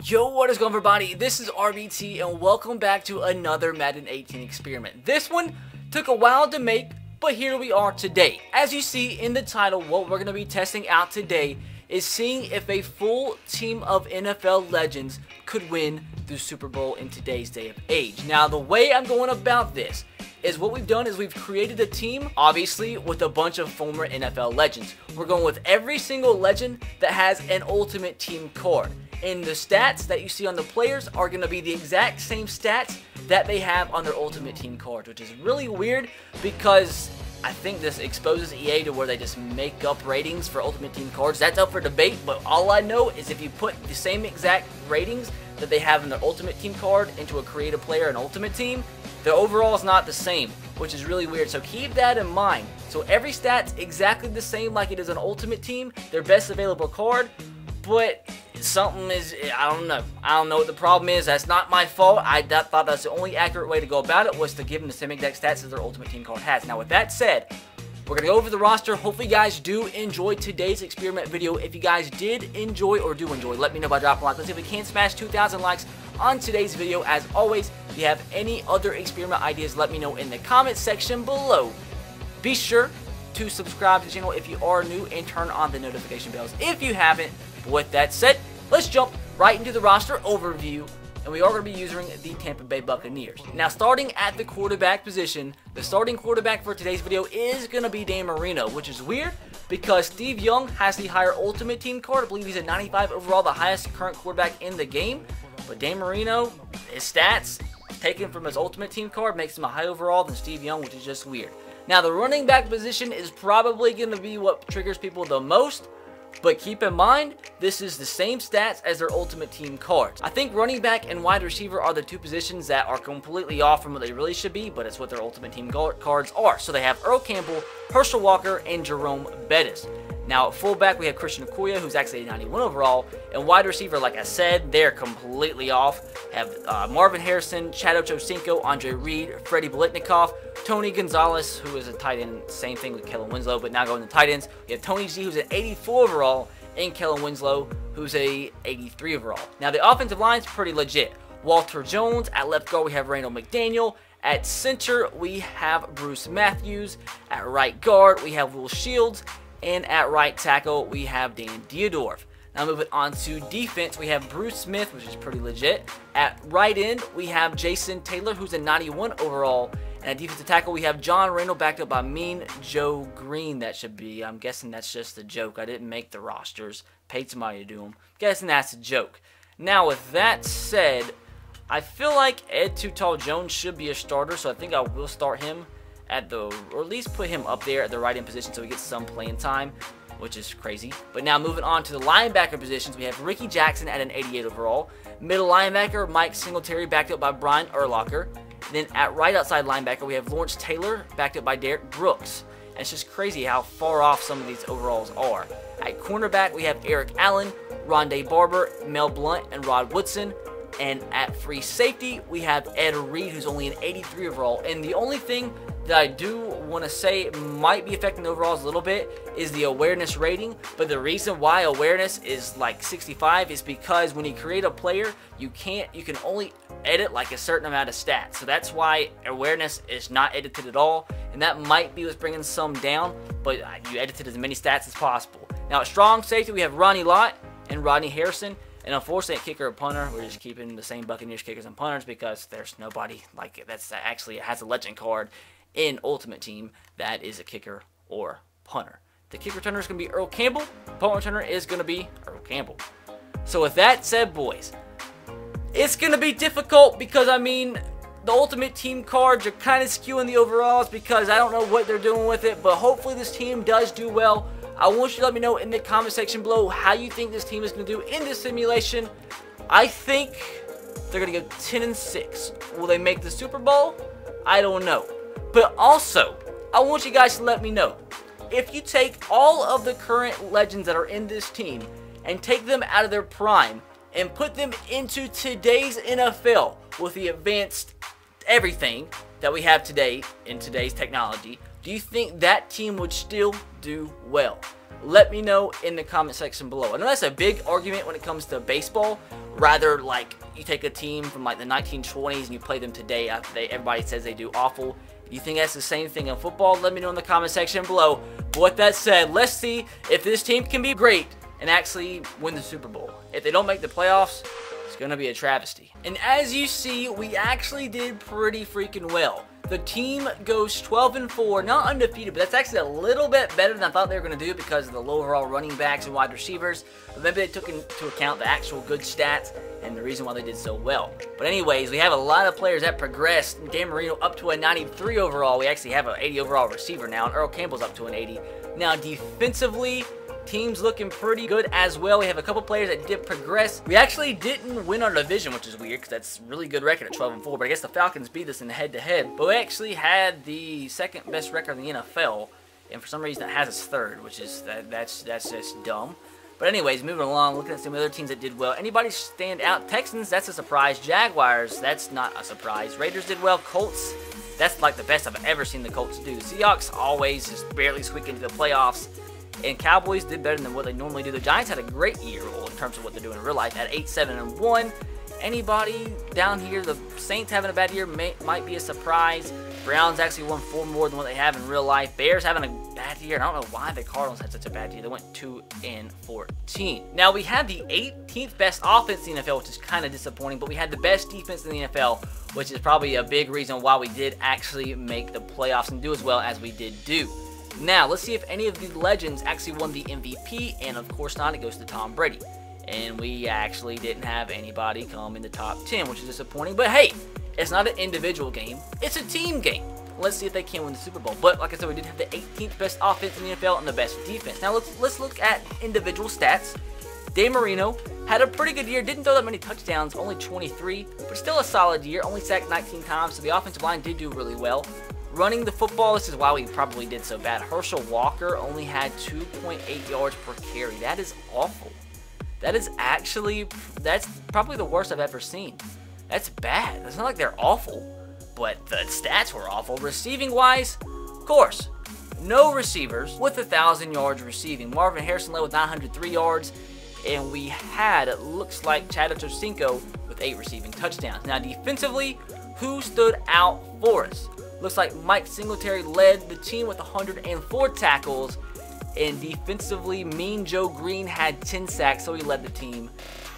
Yo, what is going on, everybody? This is RBT and welcome back to another Madden 18 experiment. This one took a while to make, but here we are today. As you see in the title, what we're going to be testing out today is seeing if a full team of NFL legends could win the Super Bowl in today's day of age. Now, the way I'm going about this is what we've done is we've created a team, obviously, with a bunch of former NFL legends. We're going with every single legend that has an Ultimate Team card. And the stats that you see on the players are going to be the exact same stats that they have on their Ultimate Team cards, which is really weird because I think this exposes EA to where they just make up ratings for Ultimate Team cards. That's up for debate, but all I know is if you put the same exact ratings that they have in their Ultimate Team card into a creative player and Ultimate Team, the overall is not the same, which is really weird. So keep that in mind. So every stat's exactly the same like it is an Ultimate Team, their best available card, but something is, I don't know what the problem is. That's not my fault. I thought that's the only accurate way to go about it, was to give them the same exact stats as their Ultimate Team card has. Now with that said, we're going to go over the roster. Hopefully you guys do enjoy today's experiment video. If you guys did enjoy or do enjoy, let me know by dropping a like. Let's see if we can smash 2,000 likes on today's video. As always, if you have any other experiment ideas, let me know in the comment section below. Be sure to subscribe to the channel if you are new and turn on the notification bells if you haven't. But with that said, let's jump right into the roster overview, and we are going to be using the Tampa Bay Buccaneers. Now, starting at the quarterback position, the starting quarterback for today's video is going to be Dan Marino, which is weird because Steve Young has the higher Ultimate Team card. I believe he's a 95 overall, the highest current quarterback in the game. But Dan Marino, his stats taken from his Ultimate Team card makes him a higher overall than Steve Young, which is just weird. Now, the running back position is probably going to be what triggers people the most. But keep in mind, this is the same stats as their Ultimate Team cards. I think running back and wide receiver are the two positions that are completely off from what they really should be, but it's what their Ultimate Team cards are. So they have Earl Campbell, Herschel Walker, and Jerome Bettis. Now, at fullback, we have Christian Okoye, who's actually a 91 overall. And wide receiver, like I said, they're completely off. Have Marvin Harrison, Chad Ochocinco, Andre Reed, Freddie Biletnikoff, Tony Gonzalez, who is a tight end. Same thing with Kellen Winslow, but now going to tight ends. We have Tony G, who's an 84 overall, and Kellen Winslow, who's a 83 overall. Now, the offensive line's pretty legit. Walter Jones. At left guard, we have Randall McDaniel. At center, we have Bruce Matthews. At right guard, we have Will Shields. And at right tackle, we have Dan Dierdorf. Now moving on to defense, we have Bruce Smith, which is pretty legit. At right end, we have Jason Taylor, who's a 91 overall. And at defensive tackle, we have John Randall, backed up by Mean Joe Green. That should be, I'm guessing that's just a joke. I didn't make the rosters. Paid somebody to do them. Guessing that's a joke. Now with that said, I feel like Ed Too Tall Jones should be a starter, so I think I will start him or at least put him up there at the right end position so he gets some playing time, which is crazy. But now moving on to the linebacker positions, we have Ricky Jackson at an 88 overall. Middle linebacker, Mike Singletary, backed up by Brian Urlacher. Then at right outside linebacker, we have Lawrence Taylor, backed up by Derek Brooks. And it's just crazy how far off some of these overalls are. At cornerback, we have Eric Allen, Rondé Barber, Mel Blount, and Rod Woodson. And at free safety, we have Ed Reed, who's only an 83 overall. And the only thing that I do want to say might be affecting the overalls a little bit is the awareness rating. But the reason why awareness is like 65 is because when you create a player, you can only edit like a certain amount of stats. So that's why awareness is not edited at all. And that might be what's bringing some down, but you edited as many stats as possible. Now at strong safety, we have Ronnie Lott and Rodney Harrison. And unfortunately, at kicker or punter, we're just keeping the same Buccaneers kickers and punters because there's nobody like it that's actually has a legend card in Ultimate Team that is a kicker or punter. The kick returner is going to be Earl Campbell. Punt returner is going to be Earl Campbell. So with that said, boys, it's going to be difficult because, I mean, the Ultimate Team cards are kind of skewing the overalls because I don't know what they're doing with it, but hopefully this team does do well. I want you to let me know in the comment section below how you think this team is going to do in this simulation. I think they're going to go 10-6. Will they make the Super Bowl? I don't know. But also, I want you guys to let me know, if you take all of the current legends that are in this team and take them out of their prime and put them into today's NFL with the advanced everything that we have today in today's technology, do you think that team would still do well? Let me know in the comment section below. I know that's a big argument when it comes to baseball. Rather, like, you take a team from like the 1920s and you play them today after everybody says they do awful. You think that's the same thing in football? Let me know in the comment section below. But with that said, let's see if this team can be great and actually win the Super Bowl. If they don't make the playoffs, it's going to be a travesty. And as you see, we actually did pretty freaking well. The team goes 12-4, not undefeated, but that's actually a little bit better than I thought they were going to do because of the low overall running backs and wide receivers. But maybe they took into account the actual good stats and the reason why they did so well. But anyways, we have a lot of players that progressed. Dan Marino up to a 93 overall. We actually have an 80 overall receiver now, and Earl Campbell's up to an 80. Now, defensively, team's looking pretty good as well. We have a couple players that did progress. We actually didn't win our division, which is weird because that's a really good record at 12-4. But I guess the Falcons beat us in the head-to-head. But we actually had the second best record in the NFL, and for some reason that has us third, which is that's just dumb. But anyways, moving along, looking at some other teams that did well. Anybody stand out? Texans, that's a surprise. Jaguars, that's not a surprise. Raiders did well. Colts, that's like the best I've ever seen the Colts do. Seahawks always just barely squeak into the playoffs. And Cowboys did better than what they normally do. The Giants had a great year in terms of what they're doing in real life at 8-7-1. Anybody down here, the Saints having a bad year might be a surprise. Browns actually won 4 more than what they have in real life. Bears having a bad year. I don't know why the Cardinals had such a bad year. They went 2-14. Now, we had the 18th best offense in the NFL, which is kind of disappointing, but we had the best defense in the NFL, which is probably a big reason why we did actually make the playoffs and do as well as we did do. Now, let's see if any of the legends actually won the MVP, and of course not, it goes to Tom Brady. And we actually didn't have anybody come in the top 10, which is disappointing. But hey, it's not an individual game, it's a team game. Let's see if they can win the Super Bowl. But like I said, we did have the 18th best offense in the NFL and the best defense. Now let's look at individual stats. Dan Marino had a pretty good year, didn't throw that many touchdowns, only 23, but still a solid year, only sacked 19 times, so the offensive line did do really well. Running the football, this is why we probably did so bad. Herschel Walker only had 2.8 yards per carry. That is awful. That's probably the worst I've ever seen. That's bad. It's not like they're awful, but the stats were awful. Receiving wise, of course, no receivers with 1,000 yards receiving. Marvin Harrison led with 903 yards, and we had, it looks like, Chad Ochocinco with 8 receiving touchdowns. Now defensively, who stood out for us? Looks like Mike Singletary led the team with 104 tackles, and defensively, Mean Joe Green had 10 sacks, so he led the team.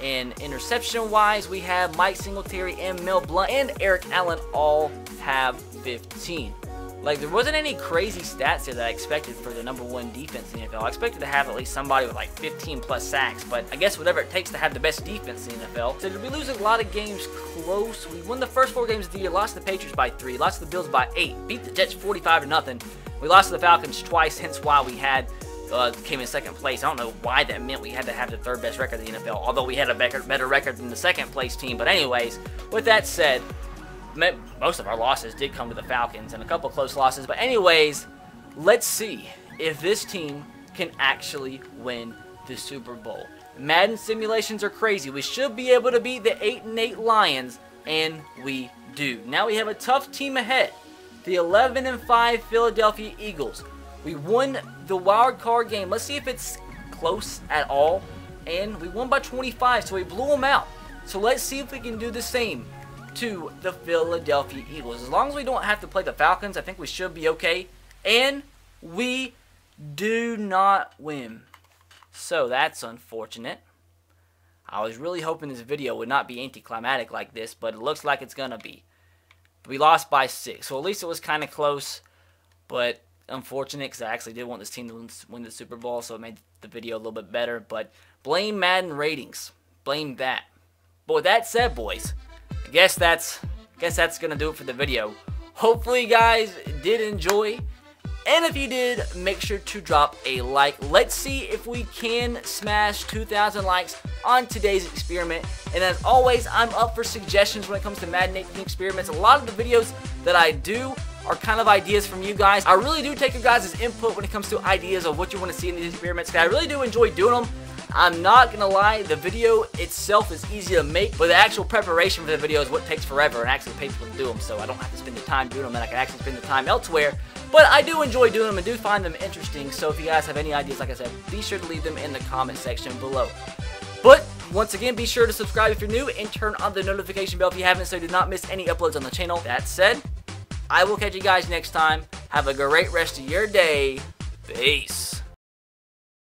And interception-wise, we have Mike Singletary and Mel Blount and Eric Allen all have 15. Like, there wasn't any crazy stats here that I expected for the #1 defense in the NFL. I expected to have at least somebody with like 15 plus sacks, but I guess whatever it takes to have the best defense in the NFL. So did we lose a lot of games close? We won the first 4 games of the year, lost to the Patriots by 3, lost to the Bills by 8, beat the Jets 45-0. We lost to the Falcons twice, hence why we had came in second place. I don't know why that meant we had to have the 3rd best record in the NFL, although we had a better record than the 2nd place team. But anyways, with that said, most of our losses did come to the Falcons and a couple close losses. But anyways, let's see if this team can actually win the Super Bowl. Madden simulations are crazy. We should be able to beat the 8-8 Lions, and we do. Now we have a tough team ahead. The 11-5 Philadelphia Eagles. We won the wild card game. Let's see if it's close at all. And we won by 25, so we blew them out. So let's see if we can do the same to the Philadelphia Eagles. As long as we don't have to play the Falcons, I think we should be okay. And we do not win. So that's unfortunate. I was really hoping this video would not be anticlimactic like this, but it looks like it's going to be. We lost by 6, so at least it was kind of close, but unfortunate because I actually did want this team to win the Super Bowl, so it made the video a little bit better. But blame Madden ratings. Blame that. But with that said, boys, I guess that's gonna do it for the video. Hopefully you guys did enjoy, and if you did, make sure to drop a like. Let's see if we can smash 2,000 likes on today's experiment. And as always, I'm up for suggestions when it comes to Madden 18 experiments. A lot of the videos that I do are kind of ideas from you guys. I really do take your guys' input when it comes to ideas of what you want to see in these experiments, because I really do enjoy doing them. I'm not gonna lie, the video itself is easy to make, but the actual preparation for the video is what takes forever and actually pays people to do them, so I don't have to spend the time doing them and I can actually spend the time elsewhere. But I do enjoy doing them and do find them interesting, so if you guys have any ideas, like I said, be sure to leave them in the comment section below. But once again, be sure to subscribe if you're new and turn on the notification bell if you haven't so you do not miss any uploads on the channel. That said, I will catch you guys next time. Have a great rest of your day. Peace.